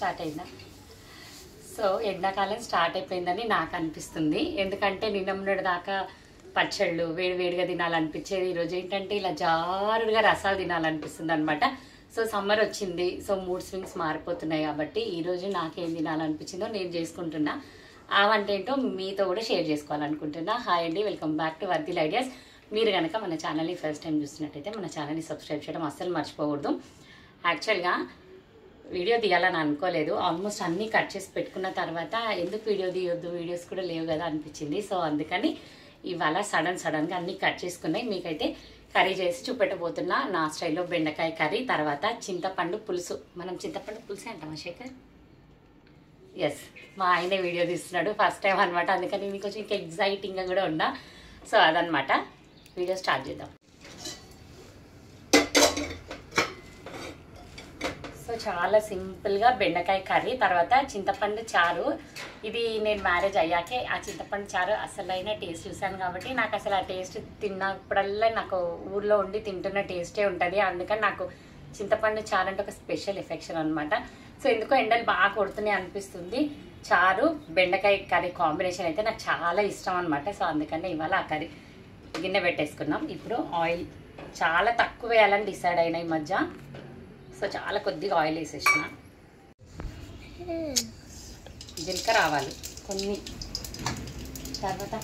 Start అయిందా? So ఎండాకాలం start అయిపోయిందని నాకు అనిపిస్తుంది. ఎందుకంటే నిన్న మొన్నటి దాకా పచ్చళ్ళు వేడివేడిగా తినాలనిపించేది. ఈరోజు ఏంటంటే ఇలా జారుగా రసాలు తినాలనిపిస్తుంది అనమాట. సో సమ్మర్ వచ్చింది, సో మూడ్ స్వింగ్స్ మారిపోతున్నాయి కాబట్టి ఈరోజు నాకేం తినాలనిపించిందో నేను చేసుకుంటున్నా. ఆ వంట ఏంటో మీతో కూడా షేర్ చేసుకోవాలనుకుంటున్నా. హాయ్ అండి, వెల్కమ్ బ్యాక్ టు వర్దిల్ ఐడియాస్. మీరు కనుక మన ఛానల్ని ఫస్ట్ టైం చూస్తున్నట్టయితే మన ఛానల్ని సబ్స్క్రైబ్ చేయడం అస్సలు మర్చిపోకూడదు. యాక్చువల్గా వీడియో తీయాలని అనుకోలేదు. ఆల్మోస్ట్ అన్నీ కట్ చేసి పెట్టుకున్న తర్వాత ఎందుకు వీడియో తీయొద్దు, వీడియోస్ కూడా లేవు కదా అనిపించింది. సో అందుకని ఇవాళ సడన్గా అన్నీ కట్ చేసుకున్నాయి. మీకైతే కర్రీ చేసి చూపెట్టబోతున్నా. నా స్టైల్లో బెండకాయ కర్రీ, తర్వాత చింతపండు పులుసు. మనం చింతపండు పులుసు అంటామా శేఖర్? ఎస్, మా ఆయనే వీడియో తీస్తున్నాడు, ఫస్ట్ టైం అనమాట. అందుకని మీకు కొంచెం ఇంకా ఎగ్జైటింగ్గా కూడా ఉన్నా. సో అదనమాట, వీడియో స్టార్ట్ చేద్దాం. సో చాలా సింపుల్గా బెండకాయ కర్రీ, తర్వాత చింతపండు చారు. ఇది నేను మ్యారేజ్ అయ్యాకే ఆ చింతపండు చారు అసలైన టేస్ట్ చూశాను కాబట్టి నాకు అసలు ఆ టేస్ట్ తిన్నప్పుడల్లా నాకు ఊర్లో ఉండి తింటున్న టేస్టే ఉంటుంది. అందుకని నాకు చింతపండు చారు అంటే ఒక స్పెషల్ ఎఫెక్షన్ అనమాట. సో ఎందుకో ఎండలు బాగా కొడుతున్నాయి అనిపిస్తుంది. చారు బెండకాయ కర్రీ కాంబినేషన్ అయితే నాకు చాలా ఇష్టం అనమాట. సో అందుకని ఇవాళ ఆ కర్రీ గిన్నె పెట్టేసుకున్నాం. ఇప్పుడు ఆయిల్ చాలా తక్కువ వేయాలని డిసైడ్ అయినా ఈ మధ్య. సో చాలా కొద్దిగా ఆయిల్ వేసేసిన, జీలకర్ర ఆవాలు కొన్ని, తర్వాత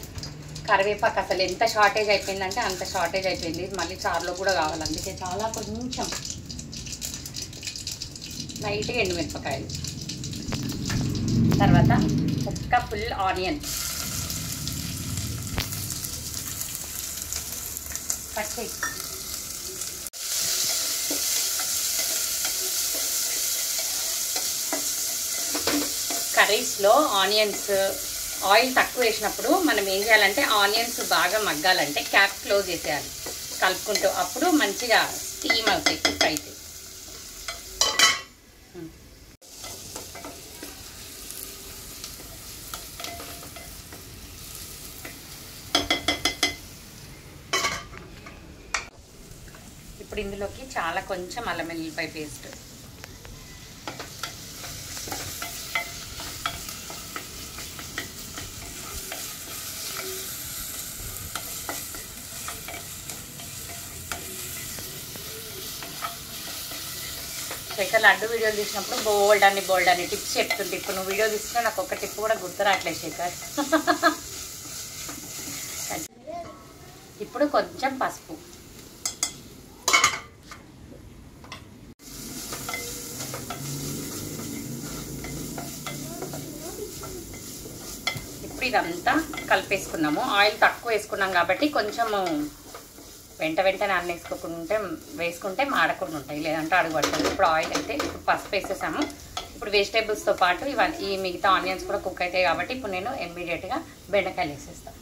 కరివేపాకు. అసలు ఎంత షార్టేజ్ అయిపోయిందంటే అంత షార్టేజ్ అయిపోయింది. మళ్ళీ చారులో కూడా కావాలి, అందుకే చాలా కొంచెం లైట్గా ఎండుమిరపకాయలు, తర్వాత ఒక్క ఫుల్ ఆనియన్ కట్ చేసి. కర్రీస్లో ఆనియన్స్ ఆయిల్ తక్కువ వేసినప్పుడు మనం ఏం చేయాలంటే ఆనియన్స్ బాగా మగ్గాలంటే క్యాప్ క్లోజ్ చేసేయాలి కలుపుకుంటూ. అప్పుడు మంచిగా స్టీమ్ అవుతాయి, కుక్ అవుతాయి. ఇప్పుడు ఇందులోకి చాలా కొంచెం అల్లం వెల్లుల్లిపాయ పేస్ట్, శేఖర్ లడ్డు వీడియోలు తీసినప్పుడు బోల్డ్ అని టిప్స్ చెప్తుంటే ఇప్పుడు నువ్వు వీడియో తీస్తున్నా నాకు ఒక టిప్ కూడా గుర్తు రావట్లేదు శేఖర్. ఇప్పుడు కొంచెం పసుపు, ఇప్పుడు ఇదంతా కలిపేసుకున్నాము. ఆయిల్ తక్కువ వేసుకున్నాం కాబట్టి కొంచెము వెంటనే అన్నీ వేసుకుంటే మాడకుండా ఉంటాయి, లేదంటే అడుగుపడుతుంది. ఇప్పుడు ఆయిల్ అయితే ఇప్పుడు పసుపు వేసేసాము. ఇప్పుడు వెజిటేబుల్స్తో పాటు ఈ మిగతా ఆనియన్స్ కూడా కుక్ అవుతాయి కాబట్టి ఇప్పుడు నేను ఇమ్మీడియట్గా బెండకాయలు వేసేస్తాను.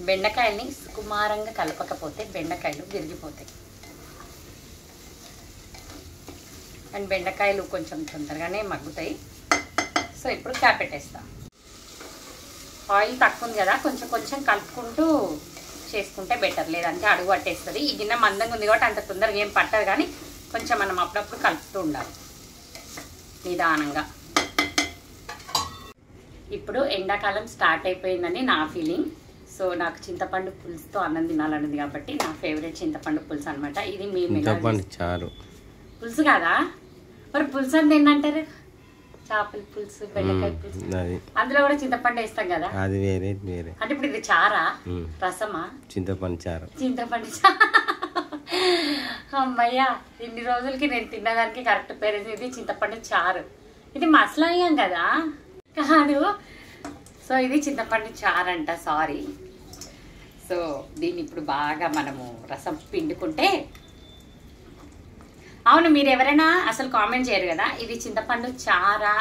బెండకాయల్ని సుకుమారంగా కలపకపోతే బెండకాయలు విరిగిపోతాయి. అండ్ బెండకాయలు కొంచెం తొందరగానే మగ్గుతాయి. సో ఇప్పుడు క్యాప్ పెట్టేస్తాం. ఆయిల్ తక్కువ ఉంది కదా, కొంచెం కలుపుకుంటూ చేసుకుంటే బెటర్, లేదంటే అడుగు పట్టేస్తుంది. ఈ గిన్నె మందంగా ఉంది కాబట్టి అంత తొందరగా ఏం పట్టదు, కానీ కొంచెం మనం అప్పుడప్పుడు కలుపుతూ ఉండాలి నిదానంగా. ఇప్పుడు ఎండాకాలం స్టార్ట్ అయిపోయిందని నా ఫీలింగ్. సో నాకు చింతపండు పులుసుతో అన్నం తినాలన్నది కాబట్టి నా ఫేవరెట్ చింతపండు పులుసు అనమాట. ఇది మేము చారు పులుసు కాదా మరి, పులుసు అని ఏంటంటారు? చేపల పులుసు, బెండకాయ పులుసు, అందులో కూడా చింతపండు వేస్తాం కదా, అది వేరే. అంటే ఇప్పుడు ఇది చారా, రసమా? చింతపండు చారు. అమ్మయ్యా, ఇన్ని రోజులకి నేను తిన్నదానికి కరెక్ట్ పేరు ఇది చింతపండు చారు. ఇది మసాలా అయ్యాం కదా కాదు. సో ఇది చింతపండు చారు అంట, సారీ. సో దీన్ని ఇప్పుడు బాగా మనము రసం పిండుకుంటే, అవును మీరు ఎవరైనా అసలు కామెంట్ చేయరు కదా ఇది చింతపండు చారా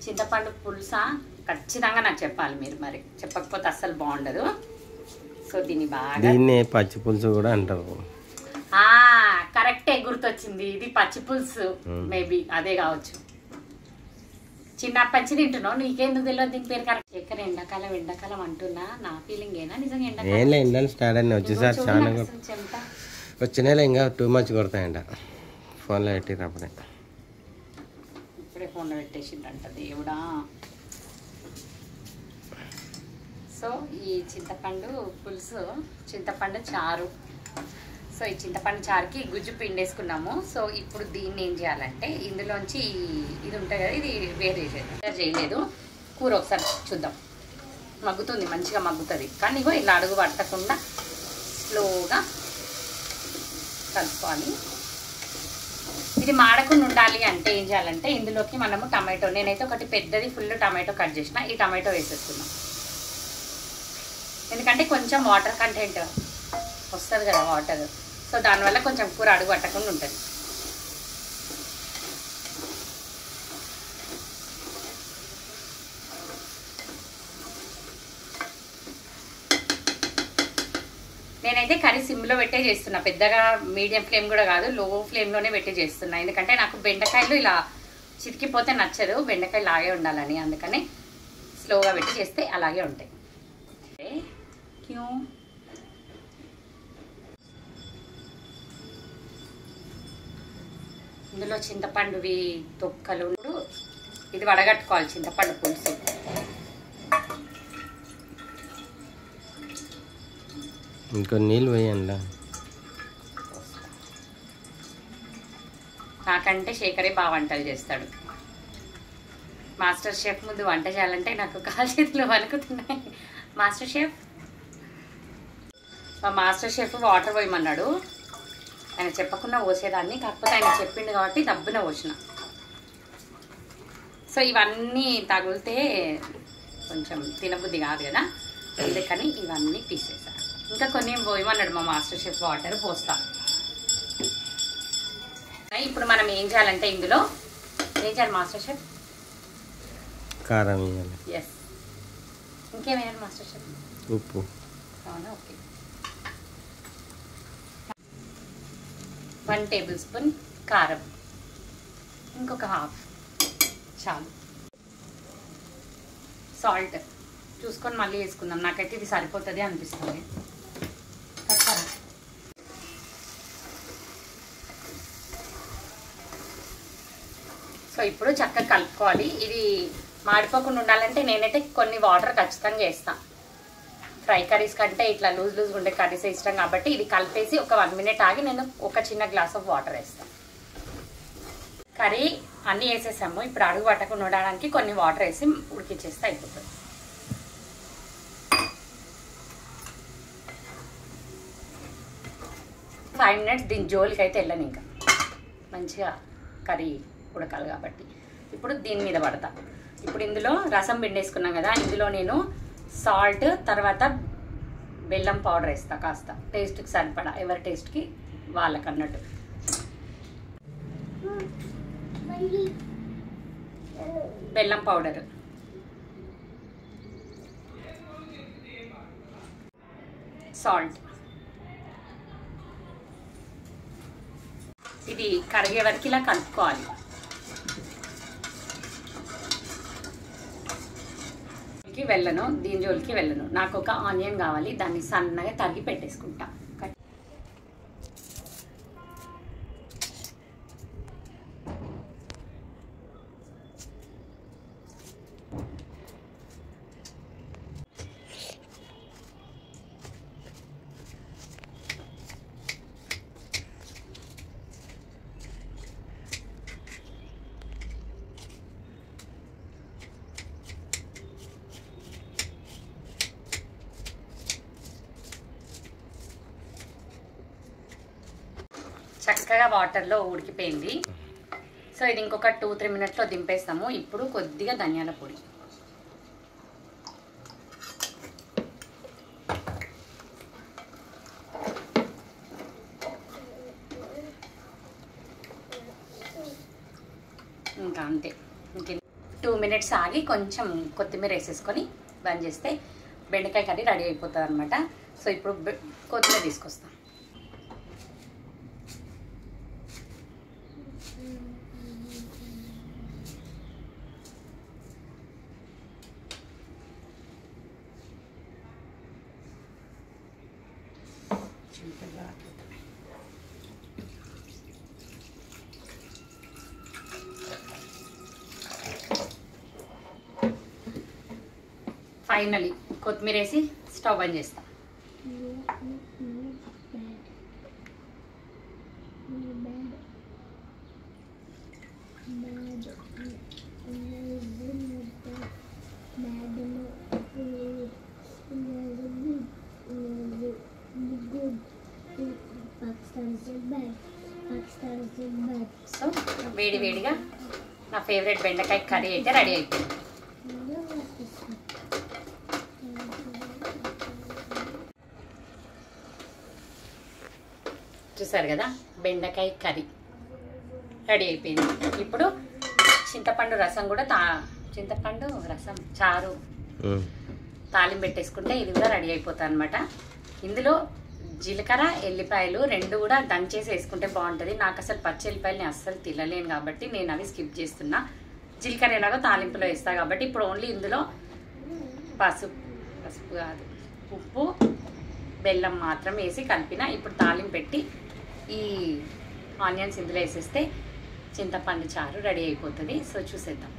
చింతపండు పులుసా, ఖచ్చితంగా నాకు చెప్పాలి మీరు. మరి చెప్పకపోతే అస్సలు బాగుండదు. సో దీన్ని బాగా పచ్చి పులుసు కూడా అంటారు. కరెక్టే, గుర్తొచ్చింది, ఇది పచ్చి పులుసు, మేబీ అదే కావచ్చు. చిన్నప్పటి నుంచి తింటున్నావు, నీకెందుకు తెలియదు దీని పేరు కరెక్ట్. ఎక్కడ ఎండాకాలం ఎండాకాలం అంటున్నా, నా ఫీలింగ్ ఏనా నిజంగా ఎండాకాలం? ఎండలు స్టార్ట్ అయినా వచ్చేసారి చాలా వచ్చినాయి ఇంకా 2 months కొడతాయంట. ఫోన్లో పెట్టినప్పుడే ఇప్పుడే ఫోన్లో పెట్టేసిందంట దేవుడా. సో ఈ చింతపండు పులుసు, చింతపండు చారు. సో ఈ చింతపండు చారుకి గుజ్జు పిండేసుకున్నాము. సో ఇప్పుడు దీన్ని ఏం చేయాలంటే ఇందులోంచి ఇది ఉంటుంది కదా, ఇది వేరే చేయలేదు. కూర ఒకసారి చూద్దాం. మగ్గుతుంది, మంచిగా మగ్గుతుంది. కానీ ఇగో ఇలా అడుగు పట్టకుండా స్లోగా కలుపుకోవాలి. ఇది మాడకుండా ఉండాలి అంటే ఏం చేయాలంటే ఇందులోకి మనము టమాటో, నేనైతే ఒకటి పెద్దది ఫుల్ టమాటో కట్ చేసిన, ఈ టమాటో వేసేస్తున్నాం. ఎందుకంటే కొంచెం వాటర్ కంటెంట్ వస్తుంది కదా, వాటర్. సో దానివల్ల కొంచెం కూర అడుగు పట్టకుండా ఉంటుంది. నేనైతే కర్రీ సిమ్లో పెట్టే చేస్తున్నా, పెద్దగా మీడియం ఫ్లేమ్ కూడా కాదు, లో ఫ్లేమ్లోనే పెట్టి చేస్తున్నా. ఎందుకంటే నాకు బెండకాయలు ఇలా చితికిపోతే నచ్చదు, బెండకాయలు లాగే ఉండాలని. అందుకని స్లోగా పెట్టి చేస్తే అలాగే ఉంటాయి. ఇందులో చింతపండువి తొక్కలు, ఇది వడగట్టుకోవాలి చింతపండు పులుసు. ఇంకో నీళ్ళు వేయండి. నాకంటే శేఖరే బాగా వంటలు చేస్తాడు. మాస్టర్ షెఫ్ ముందు వంట చేయాలంటే నాకు కాలు చేతులు వణుకుతున్నాయి. మాస్టర్ షెఫ్, మా మాస్టర్ షెఫ్ వాటర్ పోయమన్నాడు. ఆయన చెప్పకుండా పోసేదాన్ని, కాకపోతే ఆయన చెప్పిండు కాబట్టి దబ్బున పోసిన. సో ఇవన్నీ తగిలితే కొంచెం తినబుద్ధి కాదు కదా, అందుకని ఇవన్నీ తీసేసాను. ఇంకా కొన్ని పోయమన్నాడు మా మాస్టర్ షెఫ్, వాటర్ పోస్తా. ఇప్పుడు మనం ఏం చేయాలంటే ఇందులో ఏం చేయాలి మాస్టర్ షెఫ్? కారం వేయాలి. ఎస్. ఇంకేమేయాలి మాస్టర్ షెఫ్? ఉప్పు. అవునా, ఓకే. 1 tablespoon కారం, ఇంకొక హాఫ్ చాలు. సాల్ట్ చూసుకొని మళ్ళీ వేసుకుందాం. నాకైతే ఇది సరిపోతుంది అనిపిస్తుంది. సో ఇప్పుడు చక్కగా కలుపుకోవాలి. ఇది మాడిపోకుండా ఉండాలంటే నేనైతే కొన్ని వాటర్ ఖచ్చితంగా వేస్తాను. ఫ్రై కర్రీస్ కంటే ఇట్లా లూజ్ ఉండే కర్రీస్ ఇష్టం కాబట్టి ఇది కలిపేసి ఒక 1 minute ఆగి నేను ఒక చిన్న గ్లాస్ ఆఫ్ వాటర్ వేస్తాను. కర్రీ అన్నీ వేసేసాము. ఇప్పుడు అడుగు పట్టకుండా ఉండడానికి కొన్ని వాటర్ వేసి ఉడికిచ్చేస్తే అయిపోతుంది. ఫైవ్ మినిట్స్ దీని జోలికి అయితే వెళ్ళను, ఇంకా మంచిగా కర్రీ ఉడకాలి కాబట్టి. ఇప్పుడు దీని మీద పడతా. ఇప్పుడు ఇందులో రసం పిండేసుకున్నాం కదా, ఇందులో నేను సాల్ట్ తర్వాత బెల్లం పౌడర్ వేస్తా కాస్త, టేస్ట్కి సరిపడా, ఎవరి టేస్ట్కి వాళ్ళకి అన్నట్టు. బెల్లం పౌడర్, సాల్ట్, ఇది కరిగే వరకు ఇలా కలుపుకోవాలి. వెళ్ళను, దీని జోలికి వెళ్ళను. నాకు ఒక ఆనియన్ కావాలి, దాన్ని సన్నగా తరిగి పెట్టేసుకుంటా. చక్కగా వాటర్లో ఉడికిపోయింది. సో ఇది ఇంకొక 2-3 minutesలో దింపేస్తాము. ఇప్పుడు కొద్దిగా ధనియాల పొడి, ఇంకా అంతే. ఇంక 2 minutes ఆగి కొంచెం కొత్తిమీర వేసేసుకొని బంద్ చేస్తే బెండకాయ కర్రీ రెడీ అయిపోతుంది అనమాట. సో ఇప్పుడు కొత్తిమీర తీసుకొస్తాం. ఫైనలీ కొత్తిమీర వేసి స్టవ్ బంద్ చేస్తా. సో వేడి వేడిగా నా ఫేవరెట్ బెండకాయ కర్రీ అయితే రెడీ అయిపోయింది. చూసారు కదా, బెండకాయ కర్రీ రెడీ అయిపోయింది. ఇప్పుడు చింతపండు రసం కూడా చింతపండు రసం చారు తాలింపు పెట్టేసుకుంటే ఇది కూడా రెడీ అయిపోతుంది అనమాట. ఇందులో జీలకర్ర ఎల్లిపాయలు రెండు కూడా దంచేసి వేసుకుంటే బాగుంటుంది. నాకు అసలు పచ్చి ఎల్లిపాయలని అస్సలు తినలేను కాబట్టి నేను అవి స్కిప్ చేస్తున్నా. జీలకర్ర ఎలాగో తాలింపులో వేస్తా కాబట్టి ఇప్పుడు ఓన్లీ ఇందులో పసుపు కాదు ఉప్పు బెల్లం మాత్రం వేసి కలిపిన. ఇప్పుడు తాలింపు పెట్టి ఈ ఆనియన్స్ ఇందులో వేసేస్తే చింతపండు చారు రెడీ అయిపోతుంది. సో చూసేద్దాం.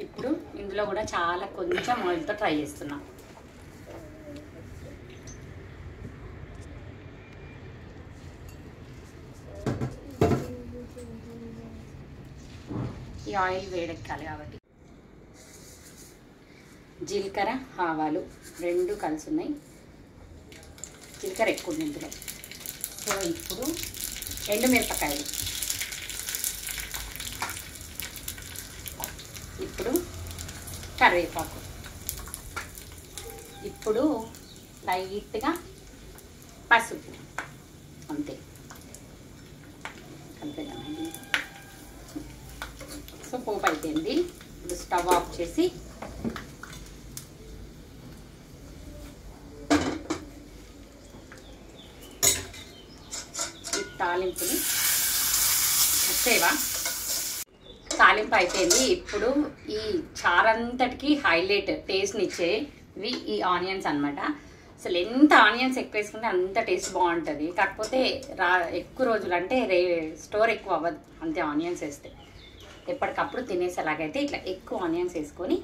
ఇప్పుడు ఇందులో కూడా చాలా కొంచెం ఆయిల్తో ట్రై చేస్తున్నా. ఈ ఆయిల్ వేడెక్కాలి కాబట్టి జీలకర్ర ఆవాలు రెండు కలిసి ఉన్నాయి. జీలకర్ర ఎక్కువ ఉంది ఇందులో. సో ఇప్పుడు ఎండుమిరపకాయలు, ఇప్పుడు కరివేపాకు, ఇప్పుడు లైట్గా పసుపు, అంతే అంతేనండి. సో పోపు అయిపోయింది. ఇప్పుడు స్టవ్ ఆఫ్ చేసి ఈ తాలింపుని వచ్చేవా తాలింపు అయిపోయింది. ఇప్పుడు ఈ చారంతటికి హైలైట్ టేస్ట్ని ఇచ్చేవి ఈ ఆనియన్స్ అనమాట. అసలు ఎంత ఆనియన్స్ ఎక్కువ వేసుకుంటే అంత టేస్ట్ బాగుంటుంది. కాకపోతే ఎక్కువ రోజులు అంటే స్టోర్ ఎక్కువ అవ్వదు అంతే ఆనియన్స్ వేస్తే. ఎప్పటికప్పుడు తినేసేలాగైతే ఇట్లా ఎక్కువ ఆనియన్స్ వేసుకొని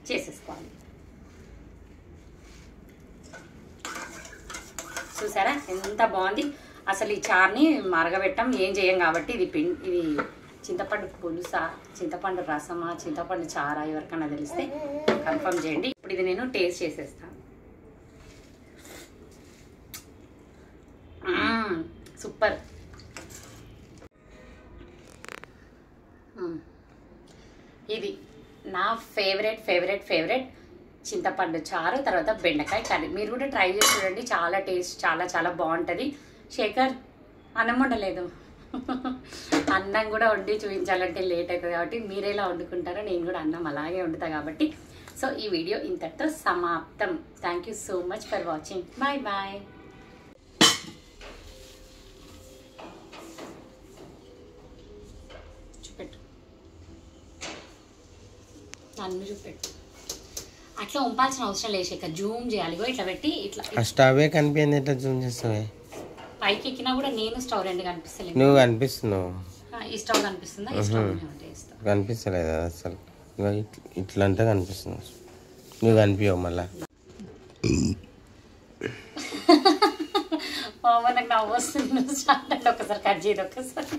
చేసేసుకోవాలి. చూసారా ఎంత బాగుంది. అసలు ఈ చారుని మరగబెట్టం ఏం చేయం కాబట్టి ఇది చింతపండు పులుసా, చింతపండు రసమా, చింతపండు చారా ఎవరికైనా తెలిస్తే కన్ఫర్మ్ చేయండి. ఇప్పుడు ఇది నేను టేస్ట్ చేసేస్తాను. సూపర్. ఇది నా ఫేవరెట్ చింతపండు చారు, తర్వాత బెండకాయ కర్రీ. మీరు కూడా ట్రై చేసి చూడండి. చాలా టేస్ట్ చాలా బాగుంటుంది. శేఖర్ అన్నం వండలేదు. అన్నం కూడా వండి చూపించాలంటే లేట్ అవుతుంది కాబట్టి మీరు ఎలా వండుకుంటారో నేను కూడా అన్నం అలాగే వండుతా కాబట్టి. సో ఈ వీడియో ఇంతటితో సమాప్తం. Thank you so much for watching. Bye bye. చూపెట్టు, నన్ను చూపెట్టు. అట్లా ఉంపాల్సిన అవసరం లేదు శేఖర్, జూమ్ చేయాలి. ఇట్లా పెట్టి ఇట్లా స్టవే కనిపించింది. ఎట్లా జూమ్ చేస్తావే? పైకి ఎక్కినా కూడా నేను స్టవ్ రెండు కనిపిస్తలేదు. నువ్వు కనిపిస్తున్నావు. ఈ స్టవ్ కనిపిస్తుందా? ఈ స్టవ్ కనిపిస్తలేదు అసలు. ఇట్లా అంటే కనిపిస్తుంది. నువ్వు కనిపించవు మళ్ళా. నాకు నవ్వు వస్తుంది. ఒకసారి కట్ చేయదు ఒకసారి.